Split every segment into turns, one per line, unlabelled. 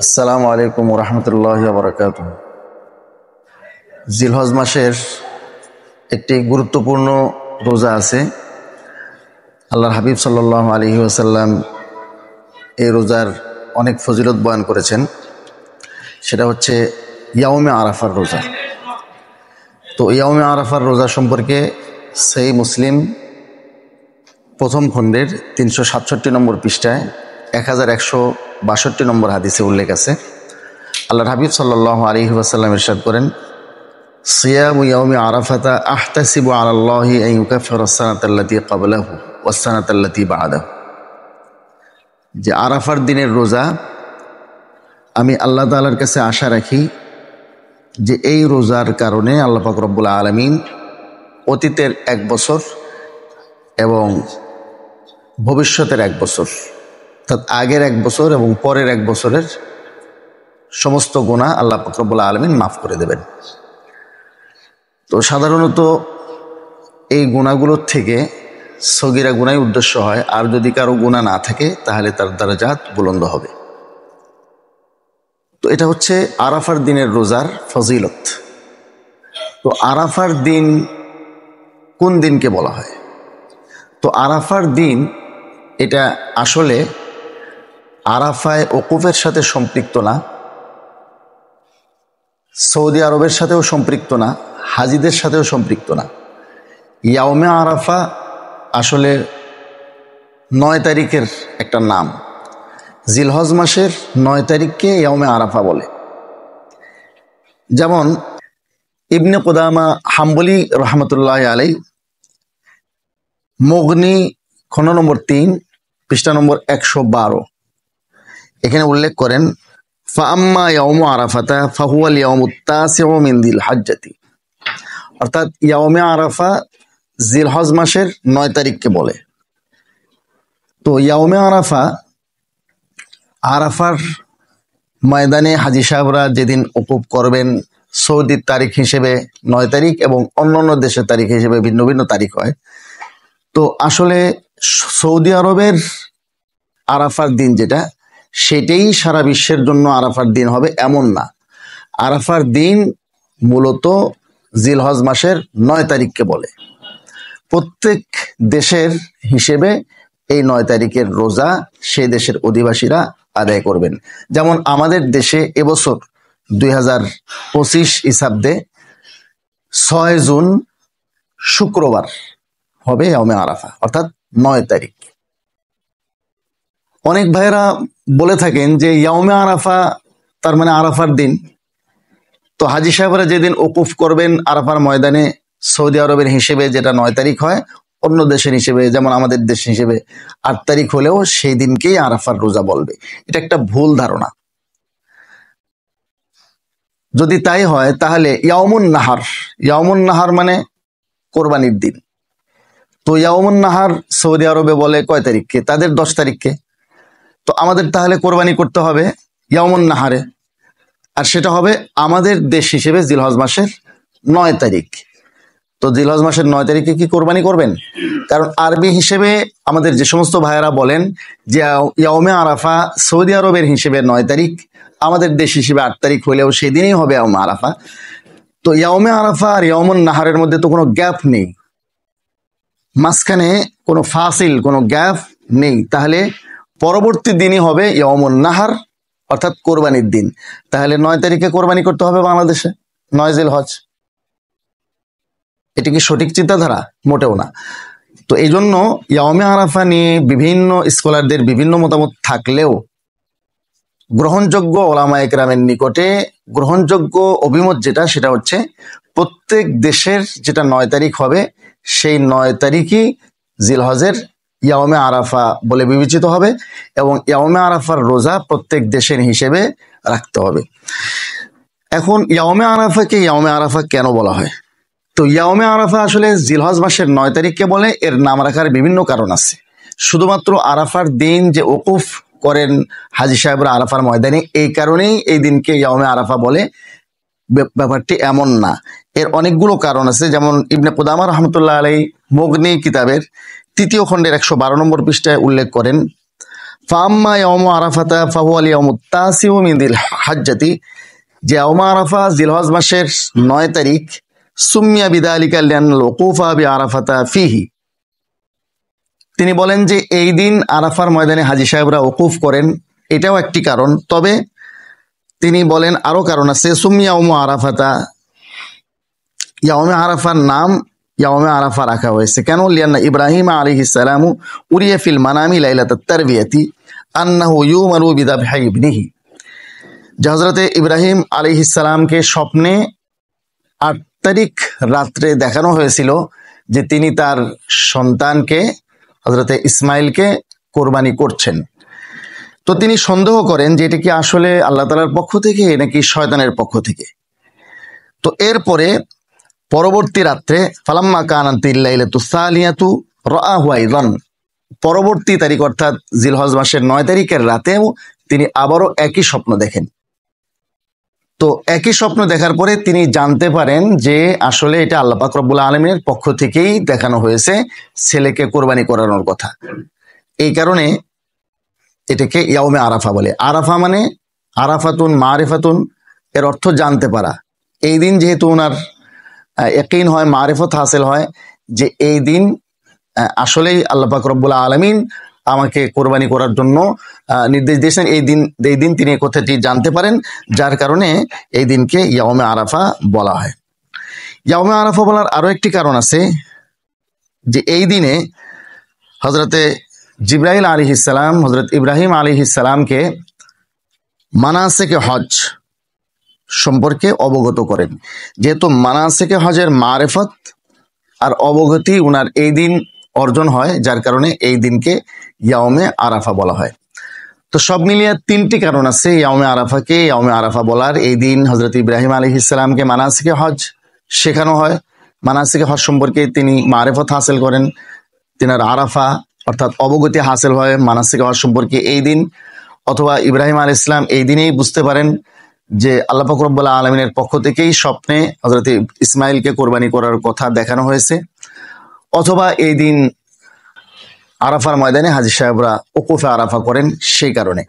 আসসালামু আলাইকুম ওয়া রাহমাতুল্লাহি ওয়া বারাকাতুহু। জিলহজ মাসের একটি গুরুত্বপূর্ণ রোজা আছে। আল্লাহর হাবিব সাল্লাল্লাহু আলাইহি ওয়াসাল্লাম এই রোজার অনেক ফজিলত বয়ান করেছেন। সেটা হচ্ছে ইয়াউমে আরাফার রোজা। তো ইয়াউমে আরাফার রোজা সম্পর্কে সহিহ মুসলিম প্রথম খণ্ডের 367 নম্বর পৃষ্ঠায় 1162 নম্বর হাদিসে উল্লেখ আছে। আল্লাহর হাবিব সাল্লাল্লাহু আলাইহি ওয়াসাল্লাম ইরশাদ করেন, সিয়ামু ইয়াউমি আরাফাতা আহতাসিবু আলাল্লাহি আন ইউকাফিরা আস-সানাতাল্লাতী ক্বাবলাহু ওয়াস-সানাতাল্লাতী বা'দাহু। যে আরাফার দিনের রোজা আমি আল্লাহ তাআলার কাছে আশা রাখি যে এই রোজার কারণে আল্লাহ পাক রব্বুল আলামিন অতীতের 1 বছর এবং ভবিষ্যতের 1 বছর, অর্থাৎ আগের 1 বছর এবং পরের 1 বছরের সমস্ত গুনাহ আল্লাহ পাক রব্বুল আলামিন মাফ করে দেবেন। তো সাধারণত এই গুনাহগুলোর থেকে সগীরা গুনাহই উদ্দেশ্য হয়, আর যদি কারো গুনাহ না থাকে তাহলে তার দারাজাত বুলন্দ হবে। তো এটা হচ্ছে আরাফার দিনের রোজার ফজিলত। তো আরাফার দিন কোন দিনকে বলা হয়? তো আরাফার দিন এটা আসলে আরাফায় ওকুফের সাথে সম্পৃক্ত না, সৌদি আরবের সাথেও সম্পৃক্ত না, হাজিদের সাথেও সম্পৃক্ত না। ইয়াউমে আরাফা আসলে 9 তারিখের একটা নাম। জিলহজ মাসের 9 তারিখকে ইয়াউমে আরাফা বলে। যেমন ইবনে কুদামা হাম্বলি রহমতুল্লাহ আলাই মুগনি খণ্ড নম্বর 3 পৃষ্ঠা নম্বর 112 এখানে উল্লেখ করেন, ফাআম্মা ইয়াউমু আরাফাতা ফাহুয়াল ইয়াউমুত তাসিউ মিন যিল হজ্জাতি। অর্থাৎ ইয়াউমে আরাফা জিলহজ মাসের 9 তারিখকে বলে। তো ইয়াউমে আরাফা, আরাফার ময়দানে হাজি সাহেবরা যেদিন ওকুফ করবেন, সৌদির তারিখ হিসেবে 9 তারিখ এবং অন্যান্য দেশের তারিখ হিসেবে ভিন্ন ভিন্ন তারিখ হয়। তো আসলে সৌদি আরবের আরাফার দিন যেটা, সেটাই সারা বিশ্বের জন্য আরাফার দিন হবে এমন না। আরাফার দিন মূলত জিলহজ মাসের 9 তারিখকে বলে। প্রত্যেক দেশের হিসেবে এই 9 তারিখের রোজা সেই দেশের অধিবাসীরা আদায় করবেন। যেমন আমাদের দেশে এবছর 2025 ইসাব্দে 6 জুন শুক্রবার হবে ইয়াউমে আরাফা, অর্থাৎ 9 তারিখ। অনেক ভাইরা বলে থাকেন যে ইয়াউমে আরাফা তার মানে আরাফার দিন। তো হাজি সাহেবরা যেদিন ওকুফ করবেন আরাফার ময়দানে, সৌদি আরবের হিসেবে যেটা 9 তারিখ হয়, অন্য দেশের হিসেবে যেমন আমাদের দেশ হিসেবে 8 তারিখ হলেও সেই দিনকেই আরাফার রোজা বলবে। এটা একটা ভুল ধারণা। যদি তাই হয় তাহলে ইয়াউমুন নাহার মানে কোরবানির দিন। তো ইয়াউমুন নাহার সৌদি আরবে বলে কয় তারিখকে? তাদের 10 তারিখকে। তো আমাদের তাহলে কোরবানি করতে হবে ইয়াউমুন নাহারে, আর সেটা হবে আমাদের দেশ হিসেবে জিলহজ মাসের 9 তারিখ। তো জিলহজ মাসের 9 তারিখে কি কোরবানি করবেন? কারণ আরবি হিসেবে আমাদের যে সমস্ত ভাইয়েরা বলেন যে ইয়াউমে আরাফা সৌদি আরবের হিসেবে 9 তারিখ, আমাদের দেশ হিসেবে 8 তারিখ হলেও সেদিনই হবে ইয়াউমে আরাফা। তো ইয়াউমে আরাফা আর ইয়াউমুন নাহারের মধ্যে তো কোনো গ্যাপ নেই, মাঝখানে কোনো ফাসিল, কোনো গ্যাপ নেই। তাহলে পরবর্তী দিনই হবে ইয়াউমুন নাহার, অর্থাৎ কোরবানির দিন। তাহলে 9 তারিখে কোরবানি করতে হবে বাংলাদেশে, 9 জিলহজ। এটা কি সঠিক চিন্তাধারা? মোটেও না। তো এই জন্য ইয়াউমে আরাফা নিয়ে বিভিন্ন স্কলারদের বিভিন্ন মতামত থাকলেও গ্রহণযোগ্য ওলামায়ে কেরামের নিকটে গ্রহণযোগ্য অভিমত যেটা, সেটা হচ্ছে প্রত্যেক দেশের যেটা 9 তারিখ হবে সেই 9 তারিখই জিলহজের ইয়াউমে আরাফা বলে বিবেচিত হবে এবং ইয়াউমে আরাফার রোজা প্রত্যেক দেশের হিসেবে রাখতে হবে। এখন ইয়াউমে আরাফাকে ইয়াউমে আরাফা কেন বলা হয়? তো ইয়াউমে আরাফা আসলে জিলহজ মাসের 9 তারিখকে বলে, এর নাম রাখার বিভিন্ন কারণ আছে। শুধুমাত্র আরাফার দিন যে ওকুফ করেন হাজি সাহেবরা আরাফার ময়দানে, এই কারণেই এই দিনকে ইয়াউমে আরাফা বলে, ব্যাপারটি এমন না। এর অনেকগুলো কারণ আছে। যেমন ইবনে কুদামা রহমতুল্লাহ আলাই মুগনি কিতাবের 3য় খণ্ডের 112 নম্বর পৃষ্ঠায় উল্লেখ করেন, ফাম্মা ইয়াউমু আরাফাতা ফাহুয়াল ইয়াউমুত তাসিউ মিন যিল হাজ্জাতি, যে ইয়াউমে আরাফা জিলহজ মাসের 9 তারিখ, সুম্মিয়া বিযালিকা লিআন্নাল ওকুফা বিআরাফাতা ফিহি, তিনি বলেন যে এই দিন আরাফার ময়দানে হাজী সাহেবরা ওকুফ করেন, এটাও একটি কারণ। তবে তিনি বলেন আরো কারণ আছে। সুম্মিয়া ইয়াউমু আরাফাতা, ইয়াউমে আরাফার নাম ইয়াউমে আরাফা রাখা হয়েছে কেন? লিআন্না ইব্রাহিম আলাইহিস সালামু উরিয়া ফিল মানামি লাইলাতাত তারবিয়াতি আন্নাহু ইউমারু বিযাবহি ইবনিহি, যে হযরতে ইব্রাহিম আলাইহিস সালামকে স্বপ্নে 8 তারিখ রাত্রে দেখানো হয়েছিল যে তিনি তার সন্তানকে হযরতে ইসমাইলকে কোরবানি করছেন। তো তিনি সন্দেহ করেন যে এটা কি আসলে আল্লাহ তাআলার পক্ষ থেকে নাকি শয়তানের পক্ষ থেকে। তো এরপরে পরবর্তী রাত্রে ফালাম্মা কানাতিল লাইলাতুস সালিয়াতু রাআহু আইযান, পরবর্তী তারিখ অর্থাৎ জিলহজ মাসের 9 তারিখের রাতেও তিনি আবারও একই স্বপ্ন দেখেন। তো একই স্বপ্ন দেখার পরে তিনি জানতে পারেন যে আসলে এটা আল্লাহ পাক রব্বুল আলামিনের পক্ষ থেকেই দেখানো হয়েছে ছেলেকে কোরবানি করানোর কথা। এই কারণে এটাকে ইয়াউমে আরাফা বলে। আরাফা মানে আরাফাতুন মারিফাতুন, এর অর্থ জানতে পারা। এই দিন যেহেতু ওনার ইয়াকিন হয়, মারিফত হাসিল হয় যে এই দিন আসলেই আল্লাহ পাক রব্বুল আলামিন আমাকে কোরবানি করার জন্য নির্দেশ দিয়েছেন, এই দিন তিনি কথাটি জানতে পারেন, যার কারণে এই দিনকে ইয়াউমে আরাফা বলা হয়। ইয়াউমে আরাফা বলার আরো একটি কারণ আছে যে এই দিনে হযরতে জিবরাইল আলাইহিস সালাম হযরত ইব্রাহিম আলাইহিস সালামকে মানাসিকে হজ সম্পর্কে অবগত করেন। যেহেতু মানাসিকে হজের মারিফত আর অবগতি উনার এই দিন অর্জন হয়, যার কারণে এই দিনকে ইয়াউমে আরাফা বলা হয়। তো সব মিলিয়ে 3টি কারণ আছে ইয়াউমে আরাফাকে ইয়াউমে আরাফা বলার। এই দিন হযরত ইব্রাহিম আলাইহিস সালামকে মানাসিকে হজ শেখানো হয়, মানাসিকে হজ সম্পর্কে তিনি মারিফত হাসিল করেন, তিনার আরাফা অর্থাৎ অবগতি হাসিল হয় মানাসিকে হজ সম্পর্কে এই দিন। অথবা ইব্রাহিম আলাইহিস সালাম এই দিনেই বুঝতে পারেন যে আল্লাহ পাক রব্বুল আলামিনের পক্ষ থেকেই স্বপ্নে হযরত ইসমাইলকে কোরবানি করার কথা দেখানো হয়েছে। অথবা এই দিন আরাফার ময়দানে হাজী সাহেবরা ওকুফে আরাফা করেন সেই কারণে।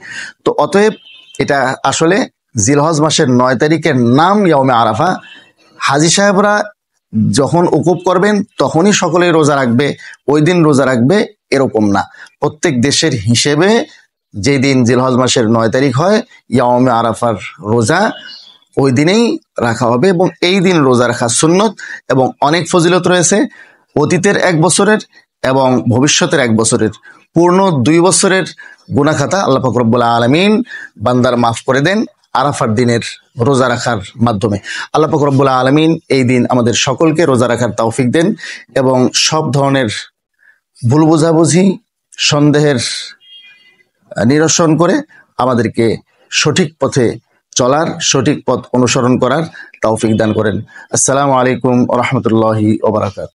তো অতএব এটা আসলে জিলহজ মাসের 9 তারিখের নাম ইয়াউমে আরাফা। হাজী সাহেবরা যখন ওকুফ করবেন তখনই সকলে রোজা রাখবে, ওই দিন রোজা রাখবে এরকম না। প্রত্যেক দেশের হিসেবে যে দিন জিলহজ মাসের 9 তারিখ হয় ইয়াউমে আরাফার রোজা ওই দিনেই রাখা হবে এবং এই দিন রোজা রাখা সুন্নত এবং অনেক ফজিলত রয়েছে। অতীতের 1 বছরের এবং ভবিষ্যতের 1 বছরের পূর্ণ 2 বছরের গুনাহ খাতা আল্লাহ পাক রব্বুল আলামিন বান্দার মাফ করে দেন আরাফার দিনের রোজা রাখার মাধ্যমে। আল্লাহ পাক রব্বুল আলামিন এই দিন আমাদের সকলকে রোজা রাখার তৌফিক দেন এবং সব ধরনের ভুল বোঝাবুঝি সন্দেহের নিরসন করে আমাদেরকে সঠিক পথে চলার, সঠিক পথ অনুসরণ করার তৌফিক দান করেন। আসসালামু আলাইকুম ওয়া রাহমাতুল্লাহি ওয়া বারাকাতুহু।